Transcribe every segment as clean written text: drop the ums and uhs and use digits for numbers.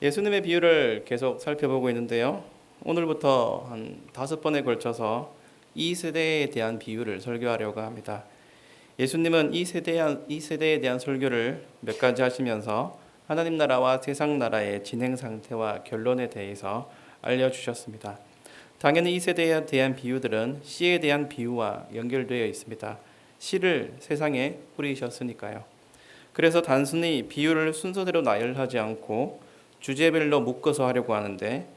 예수님의 비유를 계속 살펴보고 있는데요. 오늘부터 한 5번에 걸쳐서 이 세대에 대한 비유를 설교하려고 합니다. 예수님은 이 세대에 대한 설교를 몇 가지 하시면서 하나님 나라와 세상 나라의 진행 상태와 결론에 대해서 알려주셨습니다. 당연히 이 세대에 대한 비유들은 씨에 대한 비유와 연결되어 있습니다. 씨를 세상에 뿌리셨으니까요. 그래서 단순히 비유를 순서대로 나열하지 않고 주제별로 묶어서 하려고 하는데,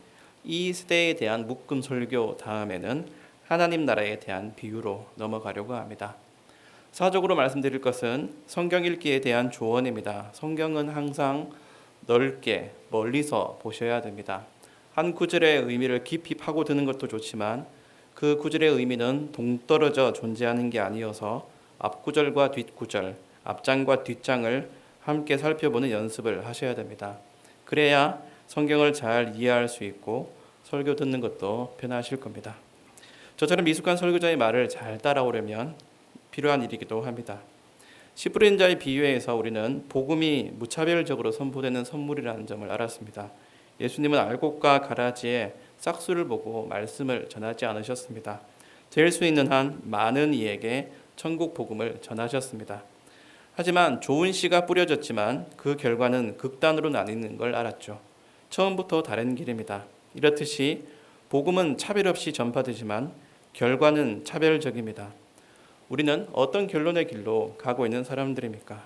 이 세대에 대한 묶음 설교 다음에는 하나님 나라에 대한 비유로 넘어가려고 합니다. 사적으로 말씀드릴 것은 성경 읽기에 대한 조언입니다. 성경은 항상 넓게 멀리서 보셔야 됩니다. 한 구절의 의미를 깊이 파고드는 것도 좋지만 그 구절의 의미는 동떨어져 존재하는 게 아니어서 앞구절과 뒷구절, 앞장과 뒷장을 함께 살펴보는 연습을 하셔야 됩니다. 그래야 성경을 잘 이해할 수 있고 설교 듣는 것도 편하실 겁니다. 저처럼 미숙한 설교자의 말을 잘 따라오려면 필요한 일이기도 합니다. 씨 뿌리는 자의 비유에서 우리는 복음이 무차별적으로 선포되는 선물이라는 점을 알았습니다. 예수님은 알곡과 가라지에 싹수를 보고 말씀을 전하지 않으셨습니다. 될 수 있는 한 많은 이에게 천국 복음을 전하셨습니다. 하지만 좋은 씨가 뿌려졌지만 그 결과는 극단으로 나뉘는 걸 알았죠. 처음부터 다른 길입니다. 이렇듯이 복음은 차별 없이 전파되지만 결과는 차별적입니다. 우리는 어떤 결론의 길로 가고 있는 사람들입니까?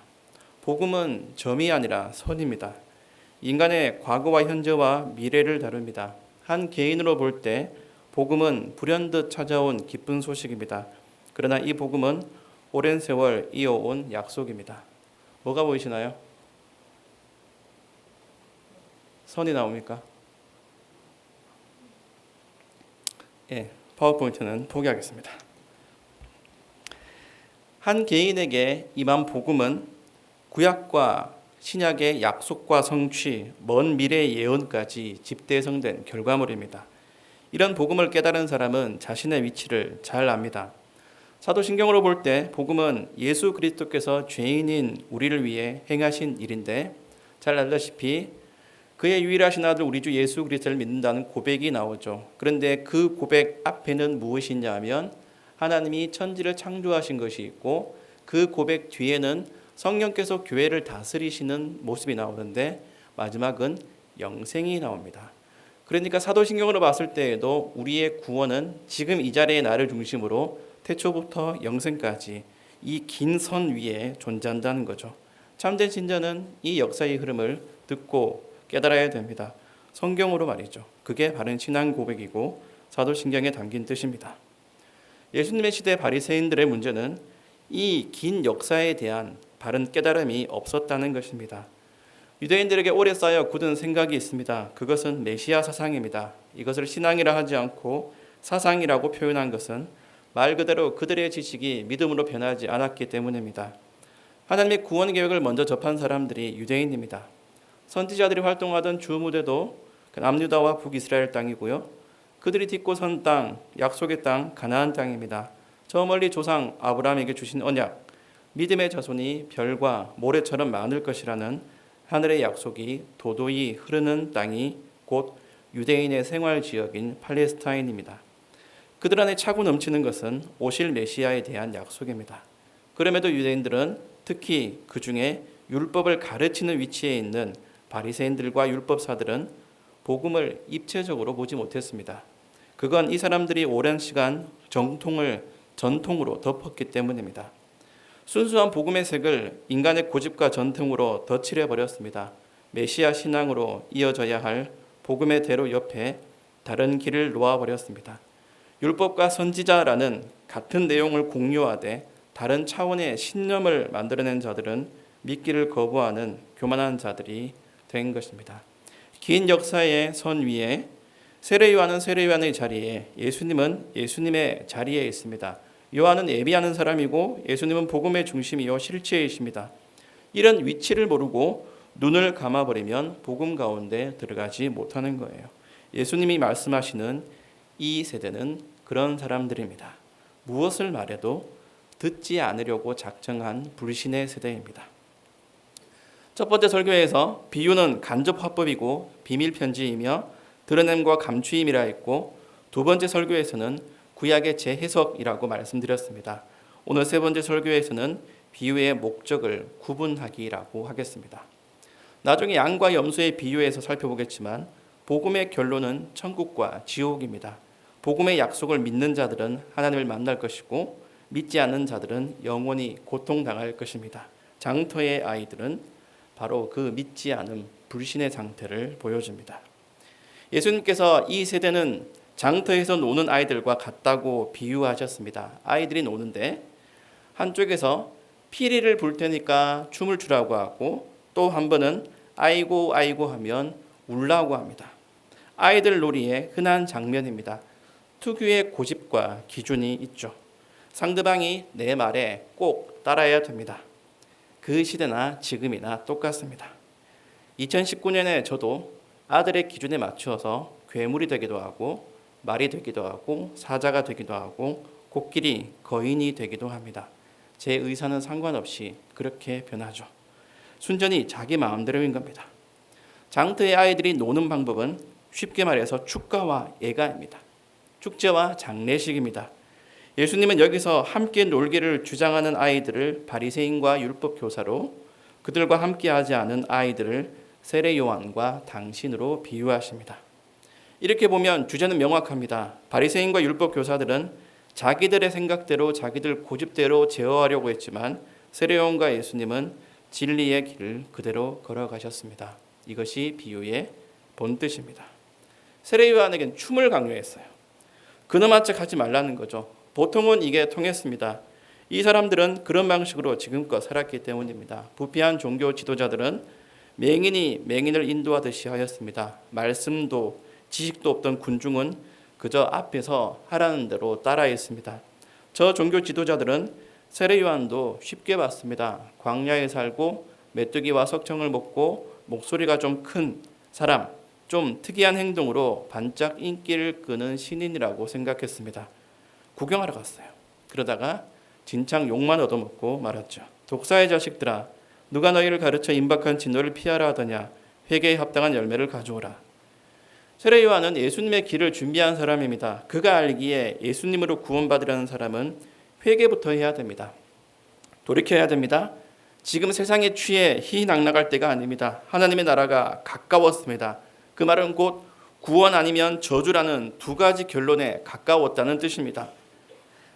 복음은 점이 아니라 선입니다. 인간의 과거와 현재와 미래를 다룹니다. 한 개인으로 볼 때 복음은 불현듯 찾아온 기쁜 소식입니다. 그러나 이 복음은 오랜 세월 이어온 약속입니다. 뭐가 보이시나요? 선이 나옵니까? 파워포인트는 포기하겠습니다. 한 개인에게 임한 복음은 구약과 신약의 약속과 성취, 먼 미래의 예언까지 집대성된 결과물입니다. 이런 복음을 깨달은 사람은 자신의 위치를 잘 압니다. 사도신경으로 볼 때 복음은 예수 그리스도께서 죄인인 우리를 위해 행하신 일인데, 잘 알다시피 그의 유일하신 아들 우리 주 예수 그리스도를 믿는다는 고백이 나오죠. 그런데 그 고백 앞에는 무엇이냐 하면 하나님이 천지를 창조하신 것이 있고, 그 고백 뒤에는 성령께서 교회를 다스리시는 모습이 나오는데 마지막은 영생이 나옵니다. 그러니까 사도신경으로 봤을 때에도 우리의 구원은 지금 이 자리의 나를 중심으로 태초부터 영생까지 이 긴 선 위에 존재한다는 거죠. 참된 신자는 이 역사의 흐름을 듣고 깨달아야 됩니다. 성경으로 말이죠. 그게 바른 신앙 고백이고 사도신경에 담긴 뜻입니다. 예수님의 시대 바리새인들의 문제는 이 긴 역사에 대한 바른 깨달음이 없었다는 것입니다. 유대인들에게 오래 쌓여 굳은 생각이 있습니다. 그것은 메시아 사상입니다. 이것을 신앙이라 하지 않고 사상이라고 표현한 것은 말 그대로 그들의 지식이 믿음으로 변하지 않았기 때문입니다. 하나님의 구원 계획을 먼저 접한 사람들이 유대인입니다. 선지자들이 활동하던 주 무대도 남유다와 북이스라엘 땅이고요. 그들이 딛고 선 땅, 약속의 땅, 가나안 땅입니다. 저 멀리 조상 아브라함에게 주신 언약, 믿음의 자손이 별과 모래처럼 많을 것이라는 하늘의 약속이 도도히 흐르는 땅이 곧 유대인의 생활지역인 팔레스타인입니다. 그들 안에 차고 넘치는 것은 오실 메시아에 대한 약속입니다. 그럼에도 유대인들은 특히 그 중에 율법을 가르치는 위치에 있는 바리새인들과 율법사들은 복음을 입체적으로 보지 못했습니다. 그건 이 사람들이 오랜 시간 전통으로 덮었기 때문입니다. 순수한 복음의 색을 인간의 고집과 전통으로 덧칠해 버렸습니다. 메시아 신앙으로 이어져야 할 복음의 대로 옆에 다른 길을 놓아 버렸습니다. 율법과 선지자라는 같은 내용을 공유하되 다른 차원의 신념을 만들어낸 자들은 믿기를 거부하는 교만한 자들이 된 것입니다. 긴 역사의 선 위에 세례요한은 세례요한의 자리에, 예수님은 예수님의 자리에 있습니다. 요한은 예비하는 사람이고 예수님은 복음의 중심이요 실체이십니다. 이런 위치를 모르고 눈을 감아버리면 복음 가운데 들어가지 못하는 거예요. 예수님이 말씀하시는 이 세대는 그런 사람들입니다. 무엇을 말해도 듣지 않으려고 작정한 불신의 세대입니다. 첫 번째 설교에서 비유는 간접 화법이고 비밀 편지이며 드러냄과 감추임이라 했고, 두 번째 설교에서는 구약의 재해석이라고 말씀드렸습니다. 오늘 세 번째 설교에서는 비유의 목적을 구분하기라고 하겠습니다. 나중에 양과 염소의 비유에서 살펴보겠지만 복음의 결론은 천국과 지옥입니다. 복음의 약속을 믿는 자들은 하나님을 만날 것이고 믿지 않는 자들은 영원히 고통당할 것입니다. 장터의 아이들은 바로 그 믿지 않음, 불신의 상태를 보여줍니다. 예수님께서 이 세대는 장터에서 노는 아이들과 같다고 비유하셨습니다. 아이들이 노는데 한쪽에서 피리를 불 테니까 춤을 추라고 하고, 또 한 번은 아이고 아이고 하면 울라고 합니다. 아이들 놀이의 흔한 장면입니다. 특유의 고집과 기준이 있죠. 상대방이 내 말에 꼭 따라야 됩니다. 그 시대나 지금이나 똑같습니다. 2019년에 저도 아들의 기준에 맞추어서 괴물이 되기도 하고 말이 되기도 하고 사자가 되기도 하고 코끼리, 거인이 되기도 합니다. 제 의사는 상관없이 그렇게 변하죠. 순전히 자기 마음대로인 겁니다. 장터의 아이들이 노는 방법은 쉽게 말해서 축가와 예가입니다. 축제와 장례식입니다. 예수님은 여기서 함께 놀기를 주장하는 아이들을 바리새인과 율법 교사로, 그들과 함께하지 않은 아이들을 세례 요한과 당신으로 비유하십니다. 이렇게 보면 주제는 명확합니다. 바리새인과 율법 교사들은 자기들의 생각대로 자기들 고집대로 제어하려고 했지만 세례 요한과 예수님은 진리의 길을 그대로 걸어가셨습니다. 이것이 비유의 본뜻입니다. 세례 요한에겐 춤을 강요했어요. 그놈한 척 하지 말라는 거죠. 보통은 이게 통했습니다. 이 사람들은 그런 방식으로 지금껏 살았기 때문입니다. 부패한 종교 지도자들은 맹인이 맹인을 인도하듯이 하였습니다. 말씀도 지식도 없던 군중은 그저 앞에서 하라는 대로 따라했습니다. 저 종교 지도자들은 세례 요한도 쉽게 봤습니다. 광야에 살고 메뚜기와 석청을 먹고 목소리가 좀 큰 사람, 좀 특이한 행동으로 반짝 인기를 끄는 신인이라고 생각했습니다. 구경하러 갔어요. 그러다가 진창 욕만 얻어먹고 말았죠. 독사의 자식들아, 누가 너희를 가르쳐 임박한 진노를 피하라 하더냐. 회개에 합당한 열매를 가져오라. 세례 요한은 예수님의 길을 준비한 사람입니다. 그가 알기에 예수님으로 구원받으려는 사람은 회개부터 해야 됩니다. 돌이켜야 됩니다. 지금 세상에 취해 희희낙낙할 때가 아닙니다. 하나님의 나라가 가까웠습니다. 그 말은 곧 구원 아니면 저주라는 두 가지 결론에 가까웠다는 뜻입니다.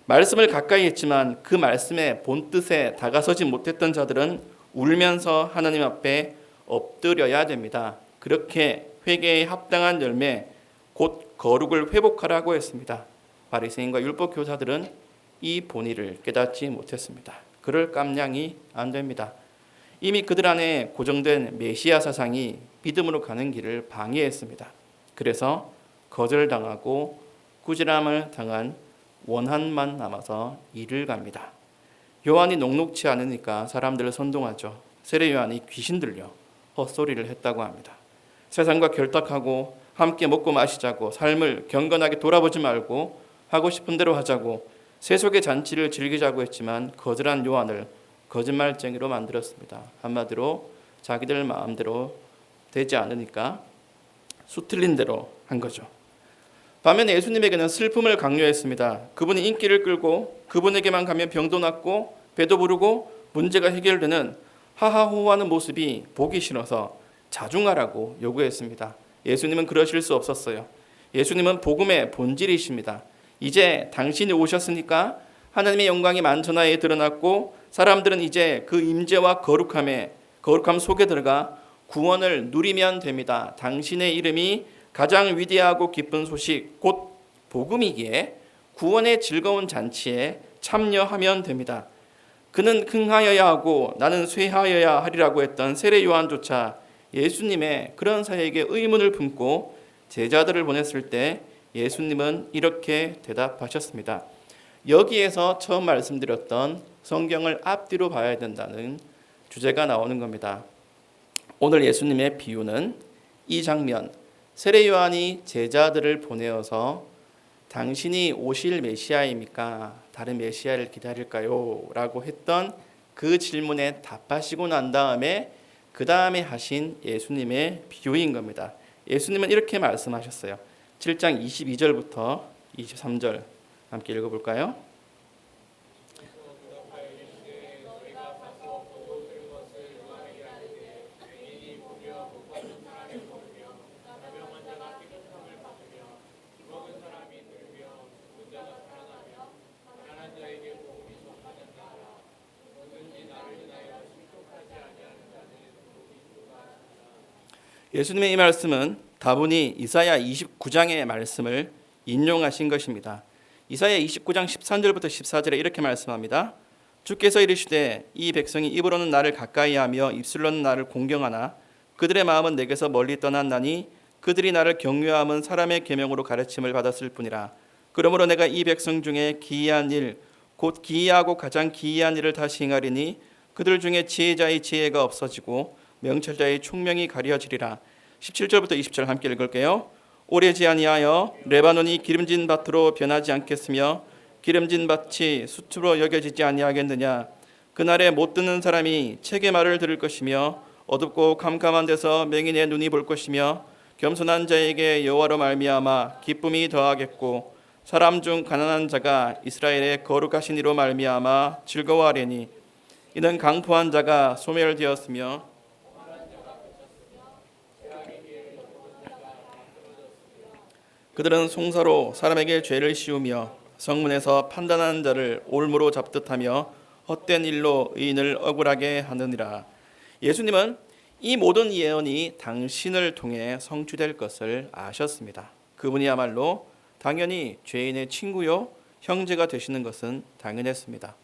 말씀을 가까이 했지만 그 말씀의 본뜻에 다가서지 못했던 자들은 울면서 하나님 앞에 엎드려야 됩니다. 그렇게 회개에 합당한 열매, 곧 거룩을 회복하라고 했습니다. 바리새인과 율법 교사들은 이 본의를 깨닫지 못했습니다. 그럴 깜냥이 안 됩니다. 이미 그들 안에 고정된 메시아 사상이 믿음으로 가는 길을 방해했습니다. 그래서 거절당하고 꾸지람을 당한 원한만 남아서 이를 갑니다. 요한이 녹록치 않으니까 사람들을 선동하죠. 세례 요한이 귀신 들려 헛소리를 했다고 합니다. 세상과 결탁하고 함께 먹고 마시자고, 삶을 경건하게 돌아보지 말고 하고 싶은 대로 하자고, 세속의 잔치를 즐기자고 했지만 거절한 요한을 거짓말쟁이로 만들었습니다. 한마디로 자기들 마음대로 되지 않으니까 수틀린 대로 한 거죠. 반면에 예수님에게는 슬픔을 강요했습니다. 그분이 인기를 끌고 그분에게만 가면 병도 낫고 배도 부르고 문제가 해결되는 하하호호하는 모습이 보기 싫어서 자중하라고 요구했습니다. 예수님은 그러실 수 없었어요. 예수님은 복음의 본질이십니다. 이제 당신이 오셨으니까 하나님의 영광이 만천하에 드러났고 사람들은 이제 그 임재와 거룩함 속에 들어가 구원을 누리면 됩니다. 당신의 이름이 가장 위대하고 기쁜 소식 곧 복음이기에 구원의 즐거운 잔치에 참여하면 됩니다. 그는 흥하여야 하고 나는 쇠하여야 하리라고 했던 세례 요한조차 예수님의 그런 사역에 의문을 품고 제자들을 보냈을 때 예수님은 이렇게 대답하셨습니다. 여기에서 처음 말씀드렸던 성경을 앞뒤로 봐야 된다는 주제가 나오는 겁니다. 오늘 예수님의 비유는 이 장면, 세례 요한이 제자들을 보내어서 당신이 오실 메시아입니까? 다른 메시아를 기다릴까요? 라고 했던 그 질문에 답하시고 난 다음에 그 다음에 하신 예수님의 비유인 겁니다. 예수님은 이렇게 말씀하셨어요. 7장 22절부터 23절 함께 읽어볼까요? 예수님의 이 말씀은 다분히 이사야 29장의 말씀을 인용하신 것입니다. 이사야 29장 13절부터 14절에 이렇게 말씀합니다. 주께서 이르시되 이 백성이 입으로는 나를 가까이하며 입술로는 나를 공경하나 그들의 마음은 내게서 멀리 떠났나니 그들이 나를 경외함은 사람의 계명으로 가르침을 받았을 뿐이라. 그러므로 내가 이 백성 중에 기이한 일 곧 기이하고 가장 기이한 일을 다시 행하리니 그들 중에 지혜자의 지혜가 없어지고 명철자의 총명이 가려지리라. 17절부터 20절 함께 읽을게요. 오래지 아니하여 레바논이 기름진 밭으로 변하지 않겠으며 기름진 밭이 숯으로 여겨지지 아니하겠느냐. 그날에 못 듣는 사람이 책의 말을 들을 것이며 어둡고 캄캄한 데서 맹인의 눈이 볼 것이며 겸손한 자에게 여호와로 말미암아 기쁨이 더하겠고 사람 중 가난한 자가 이스라엘의 거룩하신 이로 말미암아 즐거워하리니 이는 강포한 자가 소멸되었으며 그들은 송사로 사람에게 죄를 씌우며 성문에서 판단하는 자를 올무로 잡듯하며 헛된 일로 의인을 억울하게 하느니라. 예수님은 이 모든 예언이 당신을 통해 성취될 것을 아셨습니다. 그분이야말로 당연히 죄인의 친구요 형제가 되시는 것은 당연했습니다.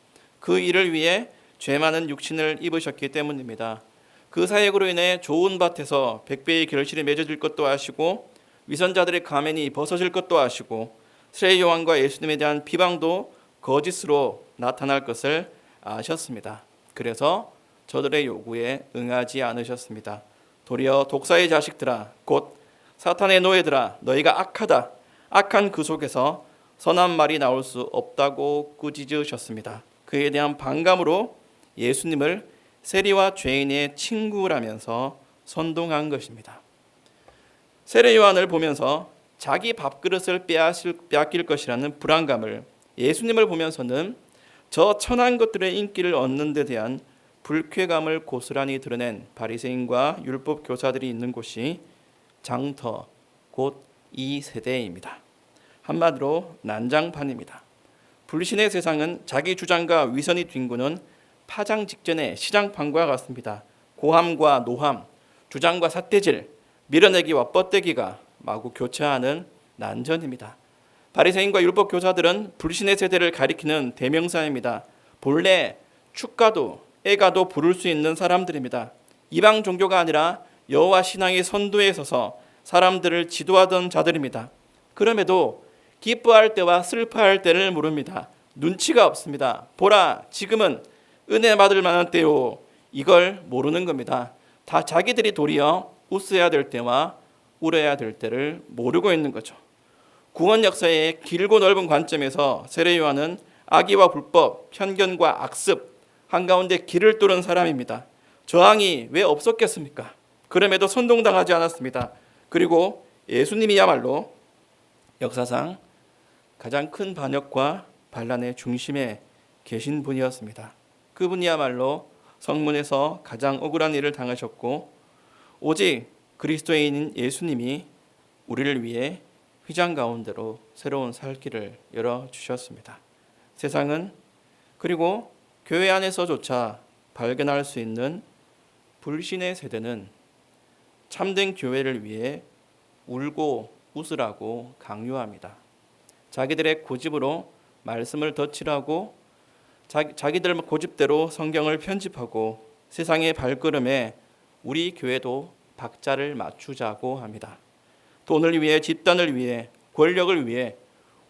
그 일을 위해 죄 많은 육신을 입으셨기 때문입니다. 그 사역으로 인해 좋은 밭에서 백배의 결실이 맺어질 것도 아시고 위선자들의 가면이 벗어질 것도 아시고 세례 요한과 예수님에 대한 비방도 거짓으로 나타날 것을 아셨습니다. 그래서 저들의 요구에 응하지 않으셨습니다. 도리어 독사의 자식들아 곧 사탄의 노예들아 너희가 악하다. 악한 그 속에서 선한 말이 나올 수 없다고 꾸짖으셨습니다. 그에 대한 반감으로 예수님을 세리와 죄인의 친구라면서 선동한 것입니다. 세례 요한을 보면서 자기 밥그릇을 빼앗길 것이라는 불안감을, 예수님을 보면서는 저 천한 것들의 인기를 얻는 데 대한 불쾌감을 고스란히 드러낸 바리새인과 율법 교사들이 있는 곳이 장터 곧 이 세대입니다. 한마디로 난장판입니다. 불신의 세상은 자기 주장과 위선이 뒹구는 파장 직전의 시장판과 같습니다. 고함과 노함, 주장과 삿대질, 밀어내기와 뻗대기가 마구 교차하는 난전입니다. 바리새인과 율법 교사들은 불신의 세대를 가리키는 대명사입니다. 본래 축가도 애가도 부를 수 있는 사람들입니다. 이방 종교가 아니라 여호와 신앙의 선두에 서서 사람들을 지도하던 자들입니다. 그럼에도 기뻐할 때와 슬퍼할 때를 모릅니다. 눈치가 없습니다. 보라, 지금은 은혜 받을 만한 때요. 이걸 모르는 겁니다. 다 자기들이 도리어 웃어야 될 때와 울어야 될 때를 모르고 있는 거죠. 구원 역사의 길고 넓은 관점에서 세례 요한은 악의와 불법, 편견과 악습 한가운데 길을 뚫은 사람입니다. 저항이 왜 없었겠습니까? 그럼에도 선동당하지 않았습니다. 그리고 예수님이야말로 역사상 가장 큰 반역과 반란의 중심에 계신 분이었습니다. 그분이야말로 성문에서 가장 억울한 일을 당하셨고 오직 그리스도인인 예수님이 우리를 위해 휘장 가운데로 새로운 살 길을 열어주셨습니다. 세상은 그리고 교회 안에서조차 발견할 수 있는 불신의 세대는 참된 교회를 위해 울고 웃으라고 강요합니다. 자기들의 고집으로 말씀을 덧칠하고 자기들 고집대로 성경을 편집하고 세상의 발걸음에 우리 교회도 박자를 맞추자고 합니다. 돈을 위해, 집단을 위해, 권력을 위해,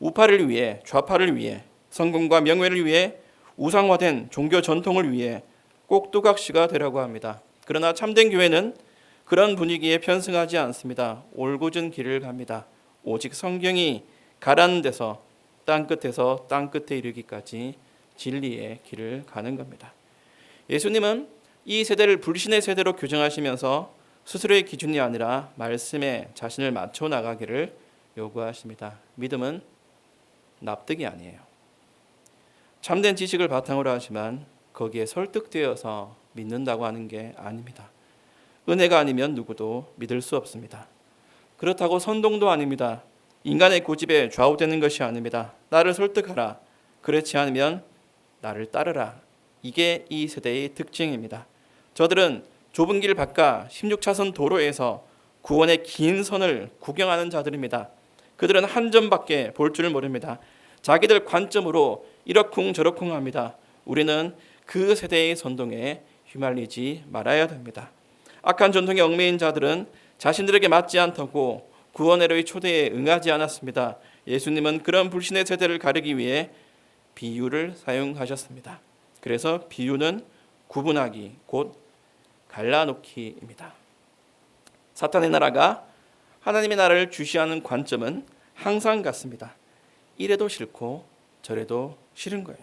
우파를 위해, 좌파를 위해, 성공과 명예를 위해, 우상화된 종교 전통을 위해 꼭두각시가 되라고 합니다. 그러나 참된 교회는 그런 분위기에 편승하지 않습니다. 올곧은 길을 갑니다. 오직 성경이 가라는 데서 땅끝에서 땅끝에 이르기까지 진리의 길을 가는 겁니다. 예수님은 이 세대를 불신의 세대로 규정하시면서 스스로의 기준이 아니라 말씀에 자신을 맞춰 나가기를 요구하십니다. 믿음은 납득이 아니에요. 참된 지식을 바탕으로 하지만 거기에 설득되어서 믿는다고 하는 게 아닙니다. 은혜가 아니면 누구도 믿을 수 없습니다. 그렇다고 선동도 아닙니다. 인간의 고집에 좌우되는 것이 아닙니다. 나를 설득하라. 그렇지 않으면 나를 따르라. 이게 이 세대의 특징입니다. 저들은 좁은 길 바깥 16차선 도로에서 구원의 긴 선을 구경하는 자들입니다. 그들은 한 점밖에 볼 줄 모릅니다. 자기들 관점으로 이러쿵 저러쿵 합니다. 우리는 그 세대의 선동에 휘말리지 말아야 됩니다. 악한 전통에 얽매인 자들은 자신들에게 맞지 않다고 구원회로의 초대에 응하지 않았습니다. 예수님은 그런 불신의 세대를 가리기 위해 비유를 사용하셨습니다. 그래서 비유는 구분하기, 곧 갈라놓기입니다. 사탄의 나라가 하나님의 나라를 주시하는 관점은 항상 같습니다. 이래도 싫고 저래도 싫은 거예요.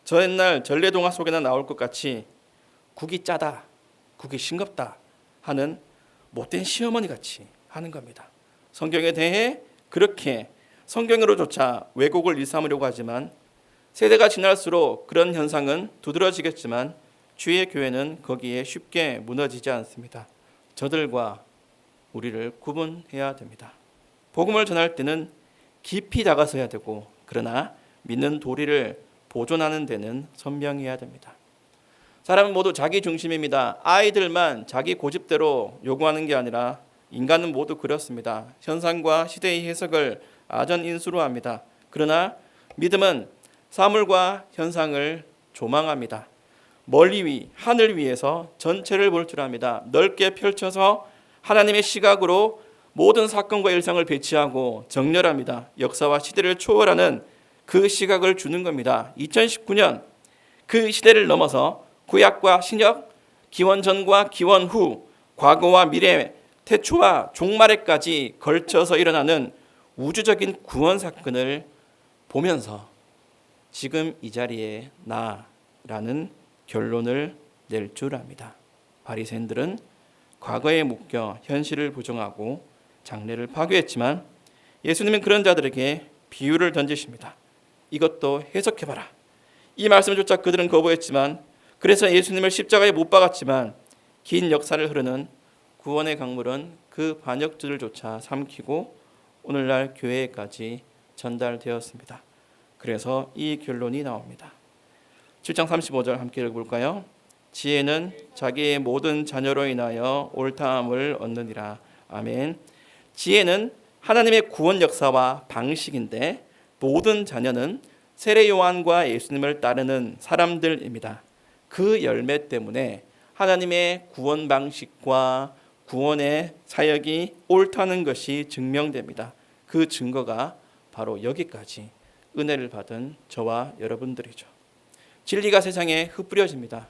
저 옛날 전래동화 속에나 나올 것 같이 국이 짜다, 국이 싱겁다 하는 못된 시어머니 같이 하는 겁니다. 성경에 대해 그렇게 성경으로조차 왜곡을 일삼으려고 하지만 세대가 지날수록 그런 현상은 두드러지겠지만 주의 교회는 거기에 쉽게 무너지지 않습니다. 저들과 우리를 구분해야 됩니다. 복음을 전할 때는 깊이 다가서야 되고 그러나 믿는 도리를 보존하는 데는 선명해야 됩니다. 사람은 모두 자기 중심입니다. 아이들만 자기 고집대로 요구하는 게 아니라 인간은 모두 그렇습니다. 현상과 시대의 해석을 아전인수로 합니다. 그러나 믿음은 사물과 현상을 조망합니다. 멀리 위, 하늘 위에서 전체를 볼 줄 압니다. 넓게 펼쳐서 하나님의 시각으로 모든 사건과 일상을 배치하고 정렬합니다. 역사와 시대를 초월하는 그 시각을 주는 겁니다. 2019년 그 시대를 넘어서 구약과 신약, 기원 전과 기원 후, 과거와 미래, 태초와 종말에까지 걸쳐서 일어나는 우주적인 구원 사건을 보면서 지금 이 자리에 나라는 결론을 낼 줄 압니다. 바리새인들은 과거에 묶여 현실을 부정하고 장래를 파괴했지만 예수님은 그런 자들에게 비유를 던지십니다. 이것도 해석해봐라. 이 말씀조차 그들은 거부했지만 그래서 예수님을 십자가에 못 박았지만 긴 역사를 흐르는 구원의 강물은 그 반역들조차 삼키고 오늘날 교회에까지 전달되었습니다. 그래서 이 결론이 나옵니다. 7장 35절 함께 읽어볼까요? 지혜는 자기의 모든 자녀로 인하여 옳다함을 얻느니라. 아멘. 지혜는 하나님의 구원 역사와 방식인데 모든 자녀는 세례 요한과 예수님을 따르는 사람들입니다. 그 열매 때문에 하나님의 구원 방식과 구원의 사역이 옳다는 것이 증명됩니다. 그 증거가 바로 여기까지 은혜를 받은 저와 여러분들이죠. 진리가 세상에 흩뿌려집니다.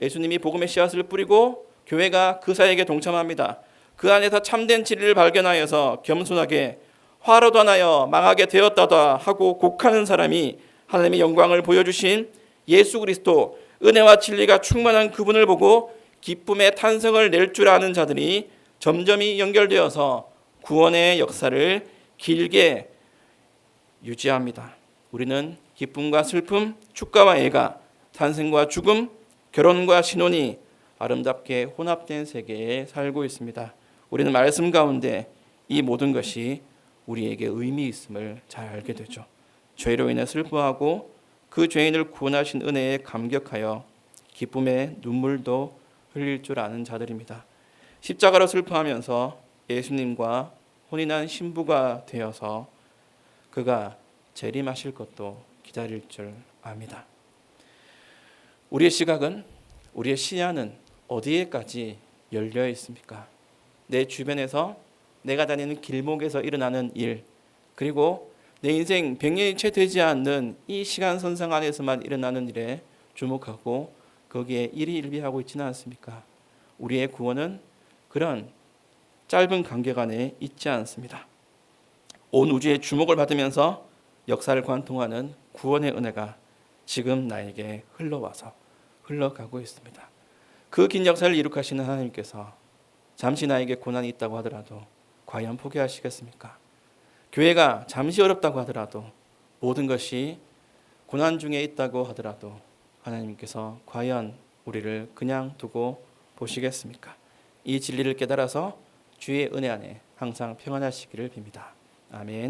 예수님이 복음의 씨앗을 뿌리고 교회가 그 사역에 동참합니다. 그 안에서 참된 진리를 발견하여서 겸손하게 화로도 하나여 망하게 되었다다 하고 곡하는 사람이 하나님의 영광을 보여주신 예수 그리스도, 은혜와 진리가 충만한 그분을 보고 기쁨의 탄성을 낼 줄 아는 자들이 점점이 연결되어서 구원의 역사를 길게 유지합니다. 우리는 기쁨과 슬픔, 축가와 애가, 탄생과 죽음, 결혼과 신혼이 아름답게 혼합된 세계에 살고 있습니다. 우리는 말씀 가운데 이 모든 것이 우리에게 의미 있음을 잘 알게 되죠. 죄로 인해 슬퍼하고 그 죄인을 구원하신 은혜에 감격하여 기쁨의 눈물도 흘릴 줄 아는 자들입니다. 십자가로 슬퍼하면서 예수님과 혼인한 신부가 되어서 그가 재림하실 것도 기다릴 줄 압니다. 우리의 시각은, 우리의 시야는 어디에까지 열려 있습니까? 내 주변에서, 내가 다니는 길목에서 일어나는 일, 그리고 내 인생 100년이 채 되지 않는 이 시간선상 안에서만 일어나는 일에 주목하고 거기에 일희일비하고 있지는 않습니까? 우리의 구원은 그런 짧은 간격 안에 있지 않습니다. 온 우주의 주목을 받으면서 역사를 관통하는 구원의 은혜가 지금 나에게 흘러와서 흘러가고 있습니다. 그 긴 역사를 이룩하시는 하나님께서 잠시 나에게 고난이 있다고 하더라도 과연 포기하시겠습니까? 교회가 잠시 어렵다고 하더라도, 모든 것이 고난 중에 있다고 하더라도 하나님께서 과연 우리를 그냥 두고 보시겠습니까? 이 진리를 깨달아서 주의 은혜 안에 항상 평안하시기를 빕니다. 아멘.